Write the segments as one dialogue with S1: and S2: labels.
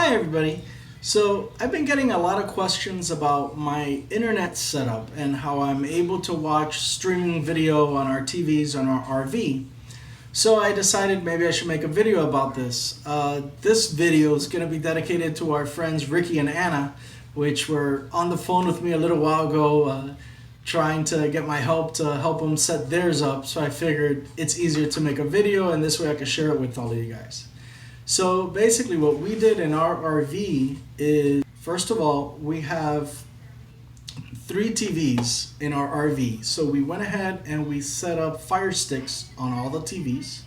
S1: Hi everybody. So I've been getting a lot of questions about my internet setup and how I'm able to watch streaming video on our TVs on our RV. So I decided maybe I should make a video about this. This video is going to be dedicated to our friends Ricky and Anna, which were on the phone with me a little while ago trying to get my help to help them set theirs up. So I figured it's easier to make a video and this way I can share it with all of you guys. So basically what we did in our RV is, first of all, we have 3 TVs in our RV. So we went ahead and we set up FireSticks on all the TVs.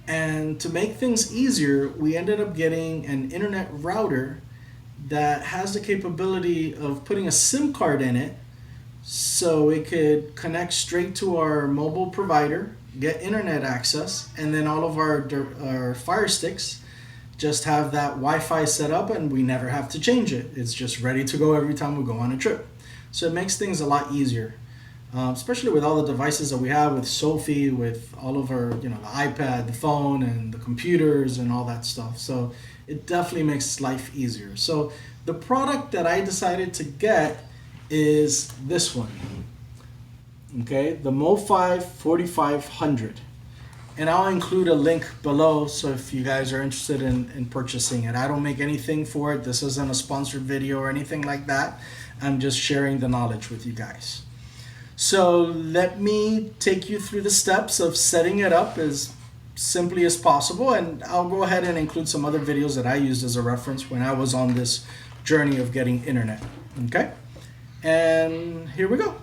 S1: And to make things easier, we ended up getting an internet router that has the capability of putting a SIM card in it so it could connect straight to our mobile provider, get internet access, and then all of our Fire Sticks just have that Wi-Fi set up and we never have to change it. It's just ready to go every time we go on a trip. So it makes things a lot easier, especially with all the devices that we have with Sophie, with all of our, the iPad, the phone, and the computers and all that stuff. So it definitely makes life easier. So the product that I decided to get is this one. Okay, the Mofi4500, and I'll include a link below so if you guys are interested in purchasing it. I don't make anything for it. This isn't a sponsored video or anything like that. I'm just sharing the knowledge with you guys. So let me take you through the steps of setting it up as simply as possible, and I'll go ahead and include some other videos that I used as a reference when I was on this journey of getting internet. Okay, and here we go.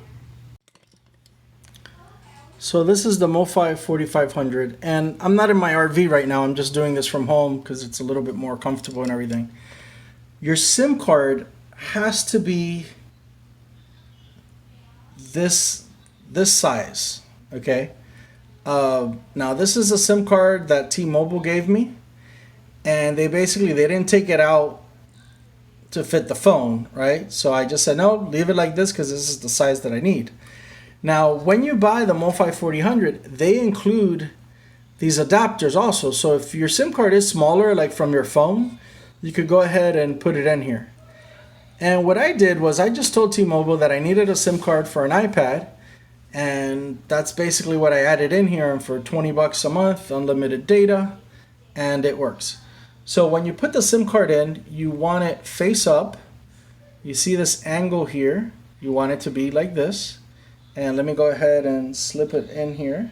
S1: So this is the Mofi4500, and I'm not in my RV right now. I'm just doing this from home because it's a little bit more comfortable and everything. Your SIM card has to be this size, okay? Now this is a SIM card that T-Mobile gave me, and they didn't take it out to fit the phone, right? So I just said, no, leave it like this because this is the size that I need. Now, when you buy the Mofi400, they include these adapters also. So if your SIM card is smaller, like from your phone, you could go ahead and put it in here. And what I did was I just told T-Mobile that I needed a SIM card for an iPad. And that's basically what I added in here. And for 20 bucks a month, unlimited data, and it works. So when you put the SIM card in, you want it face up. You see this angle here. You want it to be like this. And let me go ahead and slip it in here.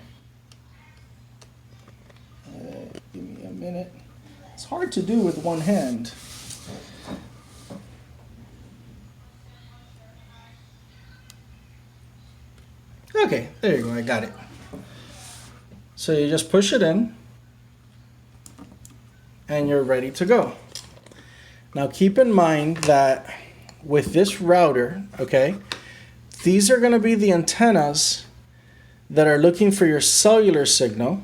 S1: Give me a minute. It's hard to do with one hand. Okay, there you go, I got it. So you just push it in and you're ready to go. Now keep in mind that with this router, okay, these are going to be the antennas that are looking for your cellular signal,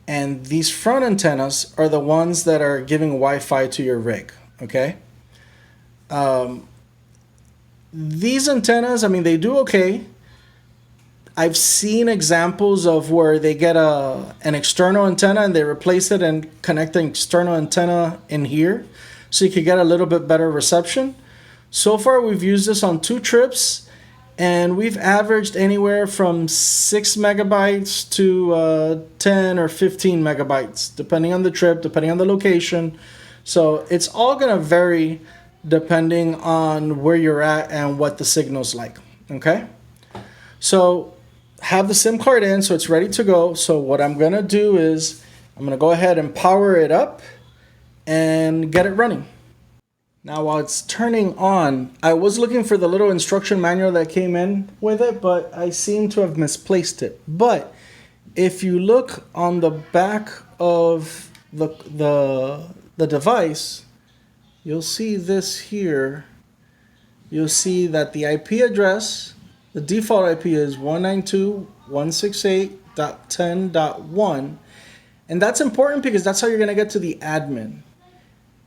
S1: and these front antennas are the ones that are giving Wi-Fi to your rig, okay? These antennas, I mean, they do okay. I've seen examples of where they get an external antenna and they replace it and connect an external antenna in here so you could get a little bit better reception. So far, we've used this on 2 trips. And we've averaged anywhere from 6 megabytes to 10 or 15 megabytes, depending on the trip, depending on the location. So it's all going to vary depending on where you're at and what the signal's like, okay? So have the SIM card in so it's ready to go. So what I'm going to do is I'm going to go ahead and power it up and get it running. Now while it's turning on, I was looking for the little instruction manual that came in with it, but I seem to have misplaced it. But if you look on the back of the device, you'll see this here. You'll see that the IP address, the default IP is 192.168.10.1. And that's important because that's how you're going to get to the admin.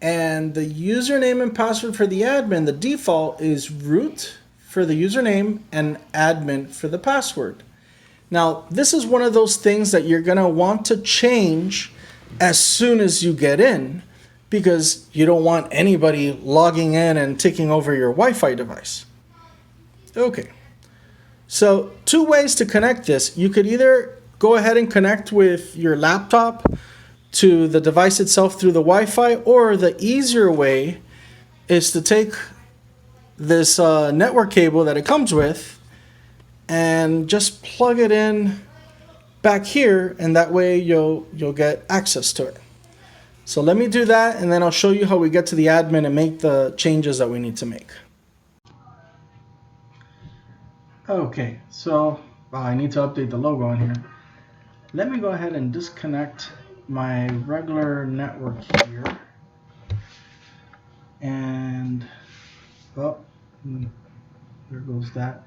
S1: And the username and password for the admin, the default is root for the username and admin for the password. Now, this is one of those things that you're going to want to change as soon as you get in, because you don't want anybody logging in and taking over your Wi-Fi device. Okay, so two ways to connect this. You could either go ahead and connect with your laptop to the device itself through the Wi-Fi, or the easier way is to take this network cable that it comes with and just plug it in back here, and that way you'll get access to it. So let me do that, and then I'll show you how we get to the admin and make the changes that we need to make. Okay, so I need to update the logo in here. Let me go ahead and disconnect my regular network here. And, well, there goes that.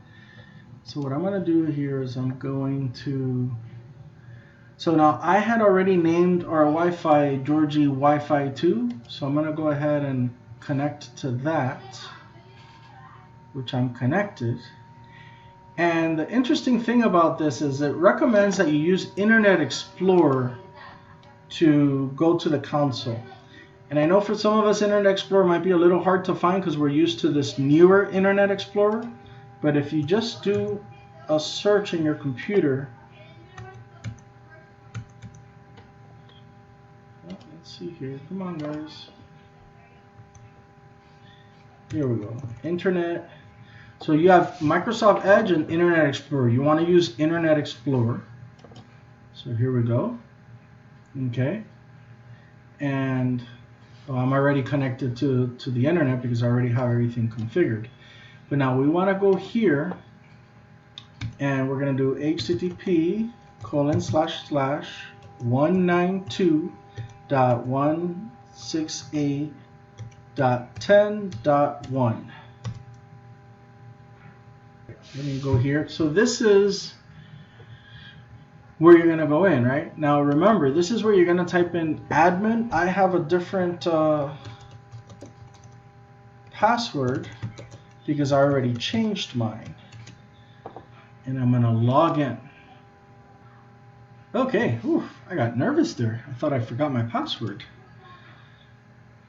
S1: So what I'm going to do here is I'm going to... So now I had already named our Wi-Fi Georgie Wi-Fi 2. So I'm going to go ahead and connect to that, which I'm connected. And the interesting thing about this is it recommends that you use Internet Explorer to go to the console. And I know for some of us Internet Explorer might be a little hard to find because we're used to this newer Internet Explorer. But if you just do a search in your computer, let's see here, come on guys. Here we go, Internet. So you have Microsoft Edge and Internet Explorer. You want to use Internet Explorer. So here we go. Okay. And I'm already connected to the internet because I already have everything configured. But now we want to go here and we're going to do http://192.168.10.1. Let me go here. So this is where you're going to go in, right? Now remember, this is where you're going to type in admin. I have a different password because I already changed mine. And I'm going to log in. Okay, whew, I got nervous there. I thought I forgot my password.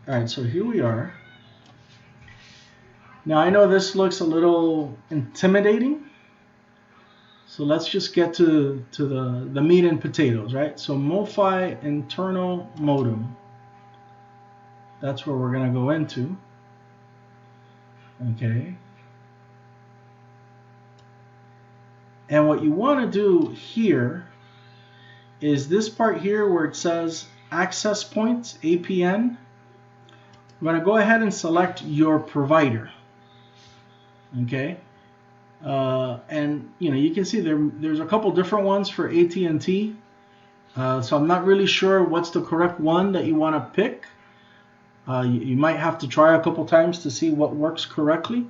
S1: All right, so here we are. Now I know this looks a little intimidating, so let's just get to the meat and potatoes, right? So MoFi internal modem, that's where we're going to go into. Okay. And what you want to do here is this part here where it says access points, APN. I'm going to go ahead and select your provider. Okay, and you can see there's a couple different ones for AT&T. So I'm not really sure what's the correct one that you want to pick. You might have to try a couple times to see what works correctly.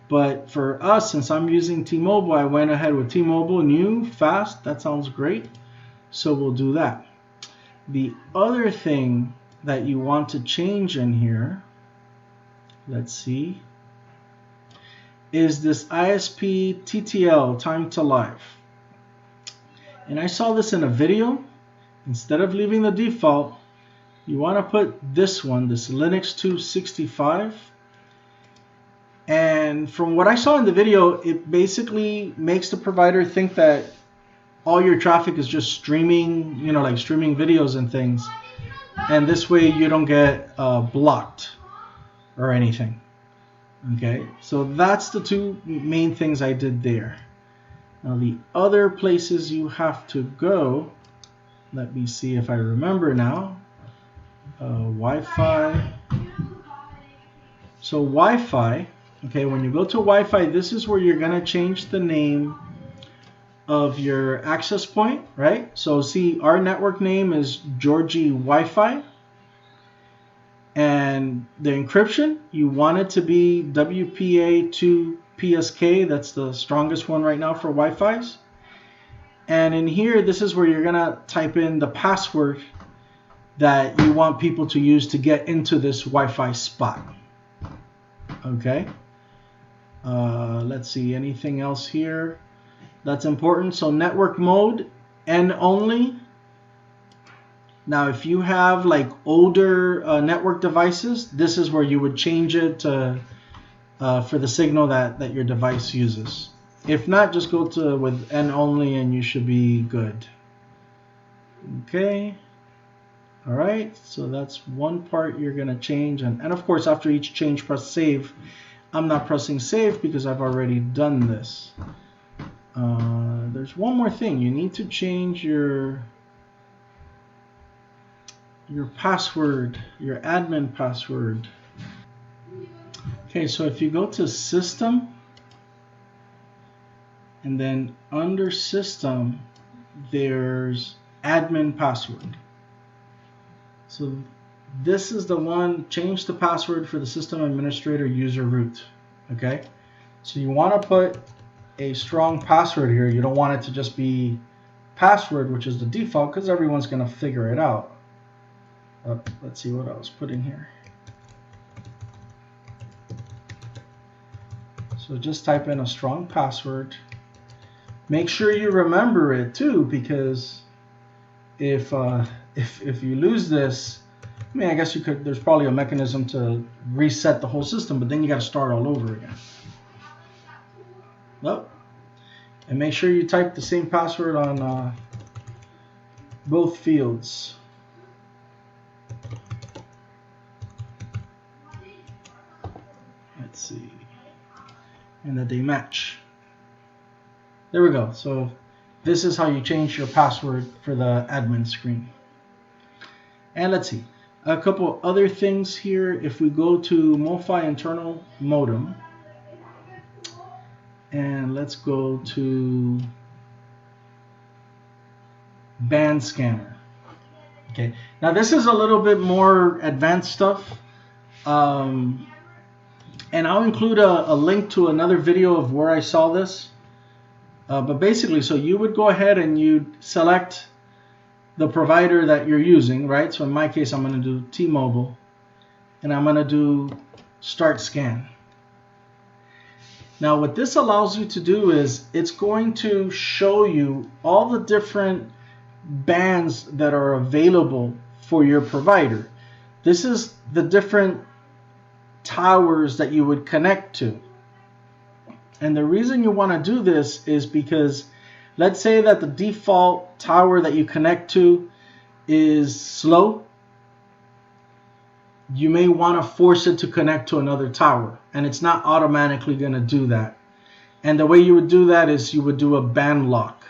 S1: But for us, since I'm using T-Mobile, I went ahead with T-Mobile, new, fast. That sounds great. So we'll do that. The other thing that you want to change in here, let's see, is this ISP TTL, time to live. And I saw this in a video. Instead of leaving the default, you want to put this one, this Linux 265. And from what I saw in the video, it basically makes the provider think that all your traffic is just streaming, like streaming videos and things. And this way you don't get blocked or anything. Okay, so that's the two main things I did there. Now the other places you have to go, let me see if I remember now. Wi-Fi. So Wi-Fi, okay, when you go to Wi-Fi, this is where you're going to change the name of your access point, right? So see, our network name is Georgie Wi-Fi. And the encryption, you want it to be WPA2PSK. That's the strongest one right now for Wi-Fi's. And in here, this is where you're going to type in the password that you want people to use to get into this Wi-Fi spot. Okay. Let's see, anything else here that's important? So network mode, N only. Now, if you have like older network devices, this is where you would change it to, for the signal that your device uses. If not, just go to with N only and you should be good. Okay. All right, so that's one part you're going to change. And of course, after each change, press save. I'm not pressing save because I've already done this. There's one more thing. You need to change your password, your admin password. Okay, so if you go to System, and then under System, there's Admin Password. So this is the one, change the password for the system administrator user root. Okay, so you want to put a strong password here. You don't want it to just be password, which is the default, because everyone's going to figure it out. Let's see what I was putting here. So just type in a strong password. Make sure you remember it too, because if you lose this, I mean, I guess you could. There's probably a mechanism to reset the whole system, but then you got to start all over again. Nope. And make sure you type the same password on both fields. Let's see, and that they match. There we go. So this is how you change your password for the admin screen. And let's see, a couple other things here. If we go to MoFi internal modem, and let's go to band scanner. Okay, now this is a little bit more advanced stuff. And I'll include a link to another video of where I saw this. But basically, so you would go ahead and you select the provider that you're using, right? So in my case, I'm going to do T-Mobile, and I'm going to do Start Scan. Now, what this allows you to do is it's going to show you all the different bands that are available for your provider. This is the different towers that you would connect to. And the reason you want to do this is because let's say that the default tower that you connect to is slow. You may want to force it to connect to another tower, and it's not automatically going to do that. And the way you would do that is you would do a band lock.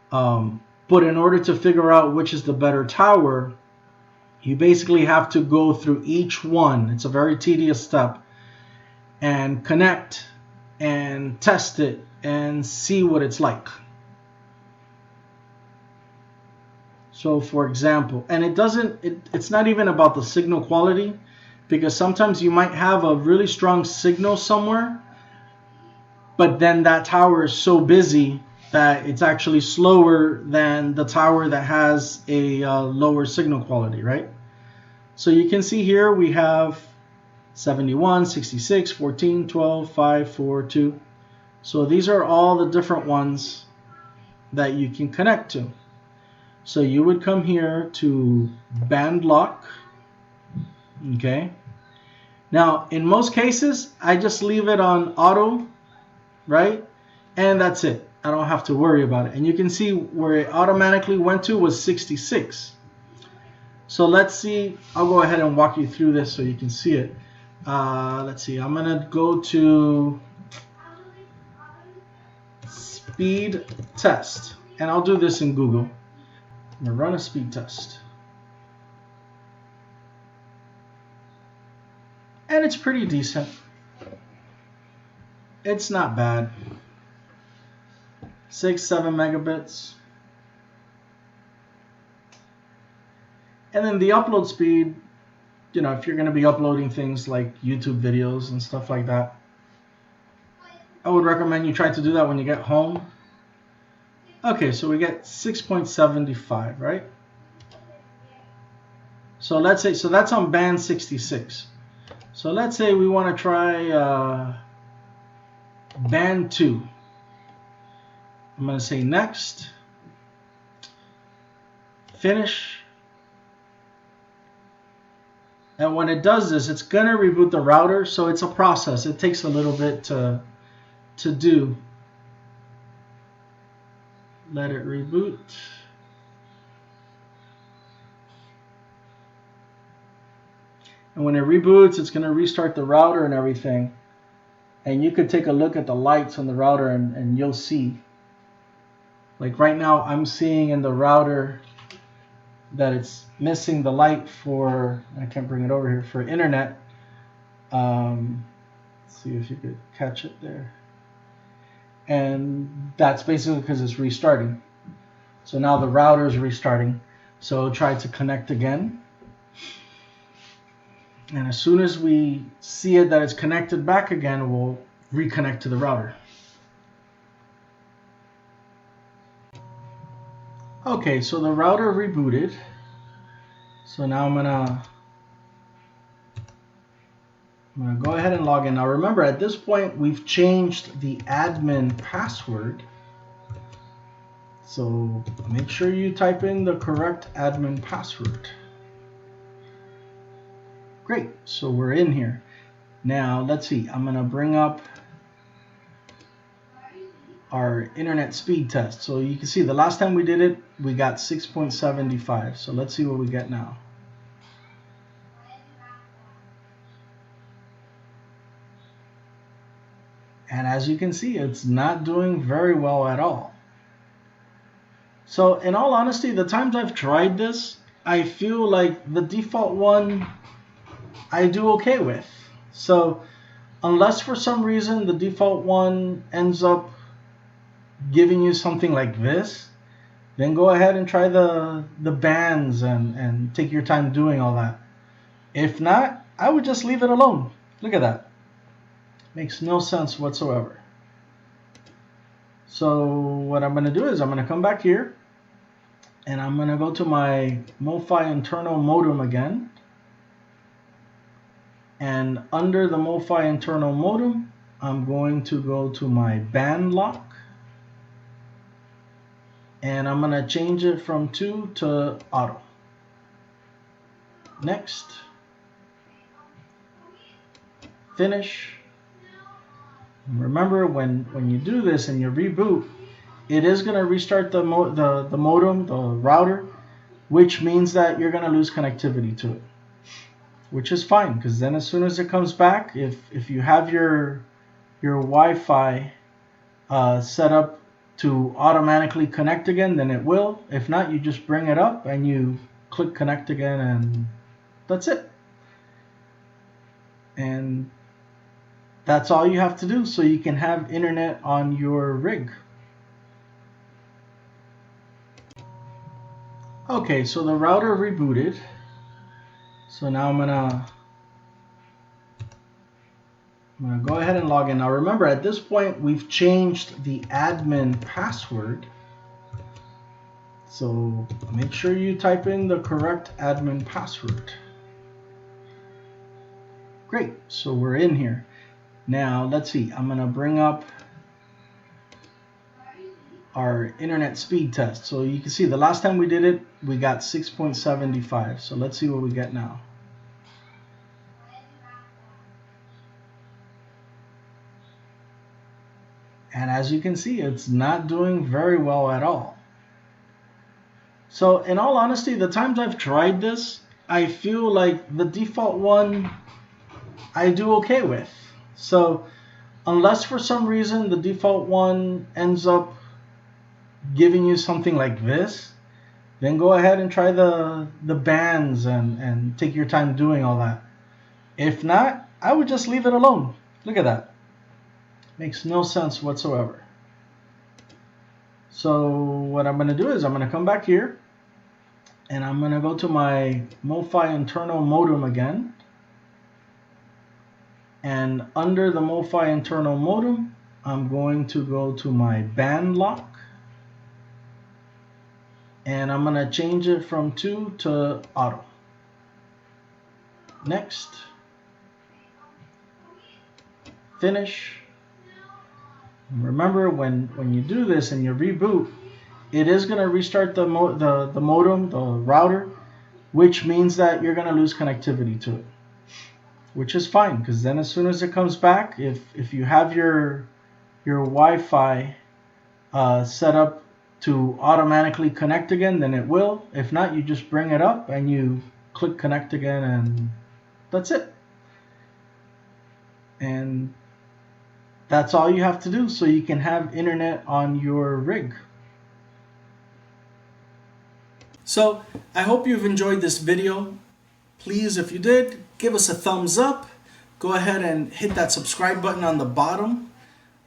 S1: But in order to figure out which is the better tower, you basically have to go through each one. It's a very tedious step, and connect and test it and see what it's like. So for example, and it's not even about the signal quality, because sometimes you might have a really strong signal somewhere, but then that tower is so busy that it's actually slower than the tower that has a lower signal quality, right? So you can see here we have 71, 66, 14, 12, 5, 4, 2. So these are all the different ones that you can connect to. So you would come here to band lock. Okay. Now, in most cases, I just leave it on auto, right? And that's it. I don't have to worry about it. And you can see where it automatically went to was 66. So let's see. I'll go ahead and walk you through this so you can see it. Let's see. I'm going to go to speed test. And I'll do this in Google. I'm going to run a speed test. And it's pretty decent. It's not bad. 6, 7 megabits. And then the upload speed, you know, if you're going to be uploading things like YouTube videos and stuff like that, I would recommend you try to do that when you get home. Okay, so we get 6.75, right? So let's say, so that's on band 66. So let's say we want to try band 2. I'm going to say next, finish, And when it does this, it's going to reboot the router. So it's a process. It takes a little bit to do. Let it reboot. And when it reboots, it's going to restart the router and everything. And you could take a look at the lights on the router and you'll see. Like right now, I'm seeing in the router that it's missing the light for, I can't bring it over here, for internet. Let's see if you could catch it there. And that's basically because it's restarting. So now the router is restarting. So it'll try to connect again. And as soon as we see it that it's connected back again, we'll reconnect to the router. Okay, so the router rebooted. So now I'm gonna go ahead and log in. Now remember, at this point, we've changed the admin password. So make sure you type in the correct admin password. Great, so we're in here. Now let's see, I'm gonna bring up our internet speed test. So you can see the last time we did it, we got 6.75. So let's see what we get now. And as you can see, it's not doing very well at all. So in all honesty, the times I've tried this, I feel like the default one I do okay with. So unless for some reason the default one ends up giving you something like this, then go ahead and try the bands and take your time doing all that. If not, I would just leave it alone. Look at that. Makes no sense whatsoever. So what I'm going to do is I'm going to come back here and I'm going to go to my MoFi internal modem again. And under the MoFi internal modem, I'm going to go to my band lock. And I'm going to change it from 2 to auto. Next. Finish. And remember, when you do this and you reboot, it is going to restart the modem, the router, which means that you're going to lose connectivity to it. Which is fine, because then as soon as it comes back, if you have your Wi-Fi set up to automatically connect again, then it will. If not, you just bring it up and you click connect again, and that's it. And that's all you have to do, so you can have internet on your rig. Okay, so the router rebooted. So now I'm gonna go ahead and log in. Now remember, at this point, we've changed the admin password. So make sure you type in the correct admin password. Great, so we're in here. Now let's see, I'm gonna bring up our internet speed test. So you can see the last time we did it, we got 6.75. So let's see what we get now. And as you can see, it's not doing very well at all. So in all honesty, the times I've tried this, I feel like the default one I do okay with. So unless for some reason the default one ends up giving you something like this, then go ahead and try the bands and take your time doing all that. If not, I would just leave it alone. Look at that. Makes no sense whatsoever. So what I'm going to do is I'm going to come back here and I'm going to go to my MoFi internal modem again. And under the MoFi internal modem, I'm going to go to my band lock. And I'm going to change it from 2 to auto. Next. Finish. And remember, when you do this and you reboot, it is going to restart the modem, the router, which means that you're going to lose connectivity to it, which is fine, because then as soon as it comes back, if you have your Wi-Fi set up to automatically connect again, then it will. If not, you just bring it up and you click connect again, and that's it. And that's all you have to do, so you can have internet on your rig. So I hope you've enjoyed this video. Please, if you did, give us a thumbs up. Go ahead and hit that subscribe button on the bottom.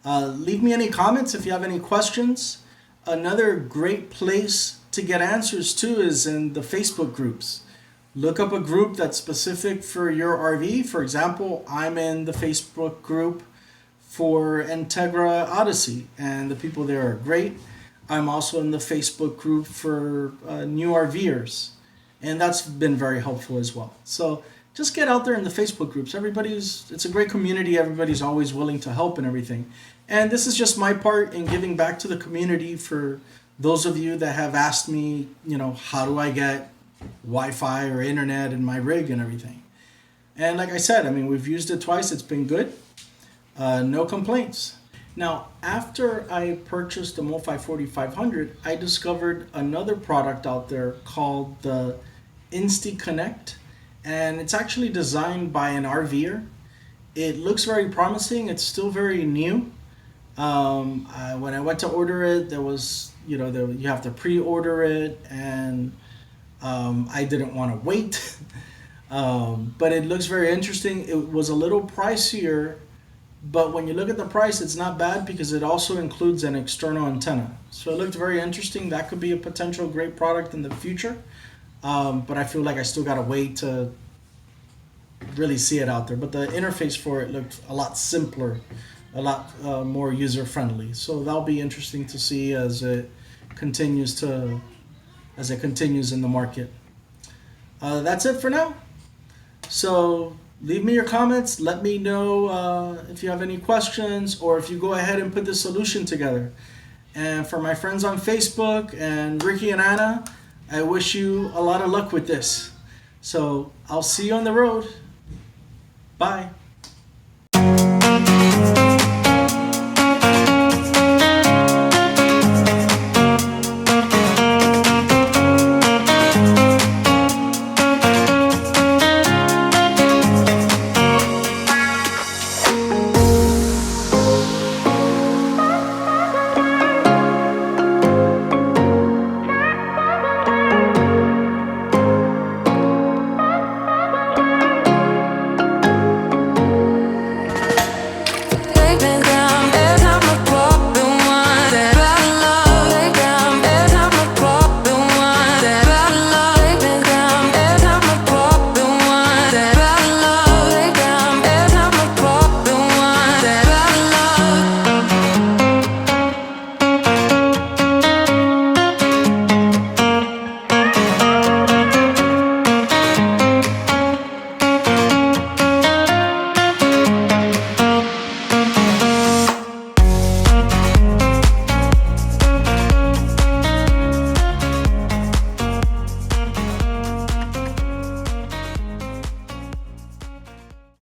S1: Leave me any comments if you have any questions. Another great place to get answers too is in the Facebook groups. Look up a group that's specific for your RV. For example, I'm in the Facebook group for Integra Odyssey, and the people there are great. I'm also in the Facebook group for new RVers, and that's been very helpful as well. So just get out there in the Facebook groups. It's a great community. Everybody's always willing to help and everything. And this is just my part in giving back to the community for those of you that have asked me, how do I get Wi-Fi or internet in my rig and everything. And like I said, we've used it twice. It's been good. No complaints. Now, after I purchased the Mofi4500, I discovered another product out there called the Insty Connect, and it's actually designed by an RVer. It looks very promising. It's still very new. When I went to order it, there was, you have to pre-order it, and I didn't want to wait. But it looks very interesting. It was a little pricier, but when you look at the price, it's not bad because it also includes an external antenna. So it looked very interesting. That could be a potential great product in the future. But I feel like I still got to wait to really see it out there. But the interface for it looked a lot simpler, a lot more user-friendly. So that'll be interesting to see as it continues in the market. That's it for now. So leave me your comments. Let me know if you have any questions, or if you go ahead and put the solution together. And for my friends on Facebook and Ricky and Anna, I wish you a lot of luck with this. So I'll see you on the road. Bye.